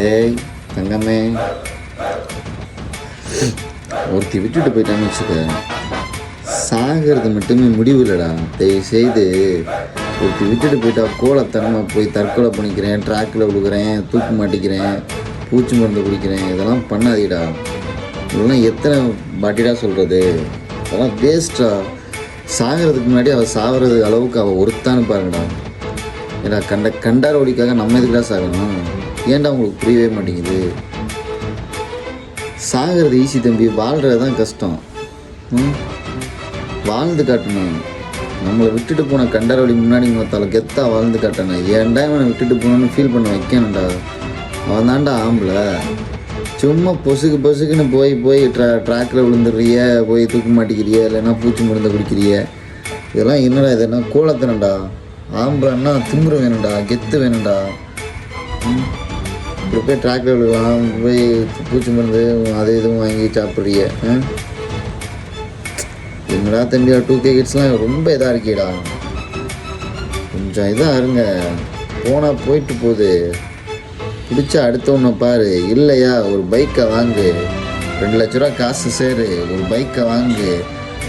ஏய் தங்கமே, ஒருத்தி விட்டுட்டு போயிட்டான்னு வச்சுக்க, சாகிறது மட்டுமே முடிவு இல்லைடா. தயவுசெய்து ஒருத்தி விட்டுட்டு போயிட்டா கோலத்தனமாக போய் தற்கொலை பண்ணிக்கிறேன், ட்ராக்கில் விழுகிறேன், தூக்கு மாட்டிக்கிறேன், பூச்சி மருந்து குடிக்கிறேன், இதெல்லாம் பண்ணாதீடா. இதெல்லாம் எத்தனை பாட்டிடா சொல்கிறது? அதெல்லாம் வேஸ்ட்டா. சாகிறதுக்கு முன்னாடி அவள் சாகிறது அளவுக்கு அவள் ஒருத்தான்னு பாருங்கடா. ஏன்னா கண்டார ஒடிக்காக நம்ம எதுக்குடா சாகணும்? ஏன்டா உங்களுக்கு புரியவே மாட்டேங்குது? சாகிறது ஈஸி தம்பி, வாழ்கிறது தான் கஷ்டம். வாழ்ந்து காட்டணும். நம்மளை விட்டுட்டு போன கண்டாரவழி முன்னாடி மொத்தால கெத்தாக வாழ்ந்து காட்டணும். ஏன்டா இவனை விட்டுட்டு போகணுன்னு ஃபீல் பண்ண வைக்கணும்டா. அவன் தான்டா ஆம்பளை. சும்மா பொசுக்குன்னு போய் ட்ராக்கில் விழுந்துடுறிய, போய் தூக்க மாட்டிக்கிறிய, இல்லைன்னா பூச்சி மருந்தை குடிக்கிறிய. இதெல்லாம் என்னடா, இது என்ன கோலத்தனடா? ஆம்பளைன்னா திமிரு வேணும்டா, கெத்து வேணும்டா. இப்படி போய் ட்ராக்கில் விழுகலாம், போய் பூச்சி மருந்து அது இதுவும் வாங்கி சாப்பிட்றிய. என்னடா தம்பியா, 2K கிட்ஸ்லாம் ரொம்ப இதாக இருக்கேடா. கொஞ்சம் இதாக இருங்க. போனால் போயிட்டு போகுது. பிடிச்சா அடுத்தவனை பாரு. இல்லையா ஒரு பைக்கை வாங்கு, 2 லட்ச ரூபா காசு சேரு, ஒரு பைக்கை வாங்கு,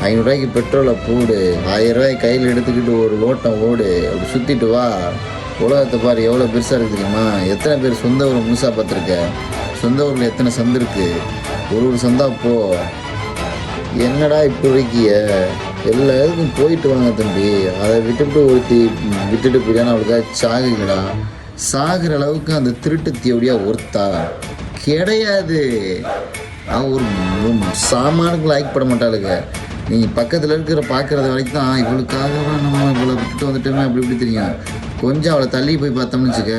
500 ரூபாய்க்கு பெட்ரோலை போடு, 1000 ரூபாய் கையில் எடுத்துக்கிட்டு ஒரு ஓட்டம் ஓடு, அப்படி சுற்றிட்டு வா. உலகத்தை பாரு எவ்வளோ பெருசாக இருக்குது தெரியுமா? எத்தனை பேர் சொந்த ஊர் முழுசாக பார்த்துருக்க? சொந்த ஊரில் எத்தனை சந்து இருக்குது? ஒரு சந்தா போ. என்னடா இப்போ இருக்கிய? எல்லா இதுக்கும் போயிட்டு வாங்க தம்பி. அதை ஒருத்தி விட்டுட்டு போயிட்டான்னு அவளுக்காக சாகுங்கடா. சாகிற அளவுக்கு அந்த திருட்டு தியோடியா ஒருத்தா கிடையாது. அவன் ஒரு சாமானுக்கு லைக் பட மாட்டாளுங்க. நீங்கள் பக்கத்தில் பார்க்குறது வரைக்கும் தான் இவளுக்காக நம்ம இவளை விட்டுட்டு வந்துட்டோமே அப்படி இப்படி தெரியும். கொஞ்சம் அவளை தள்ளி போய் பார்த்தோம்னு வச்சுக்க,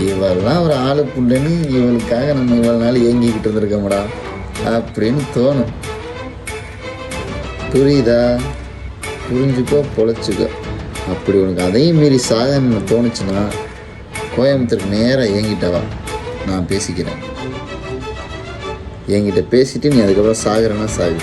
இவெல்லாம் ஒரு ஆளு புண்டுன்னு இவளுக்காக நம்ம இவ்வளோ நாள் ஏங்கிக்கிட்டு இருந்திருக்கோம்டா அப்படின்னு தோணும். புரியுதா? புரிஞ்சுக்கோ, பொழைச்சிக்கோ. அப்படி உனக்கு அதையும் மீறி சாகன்னு தோணுச்சுன்னா கோயம்புத்தூருக்கு நேராக ஏங்கிட்டவா, நான் பேசிக்கிறேன். என்கிட்ட பேசிட்டு நீ அதுக்கப்புறம் சாகுறேன்னா சாகு.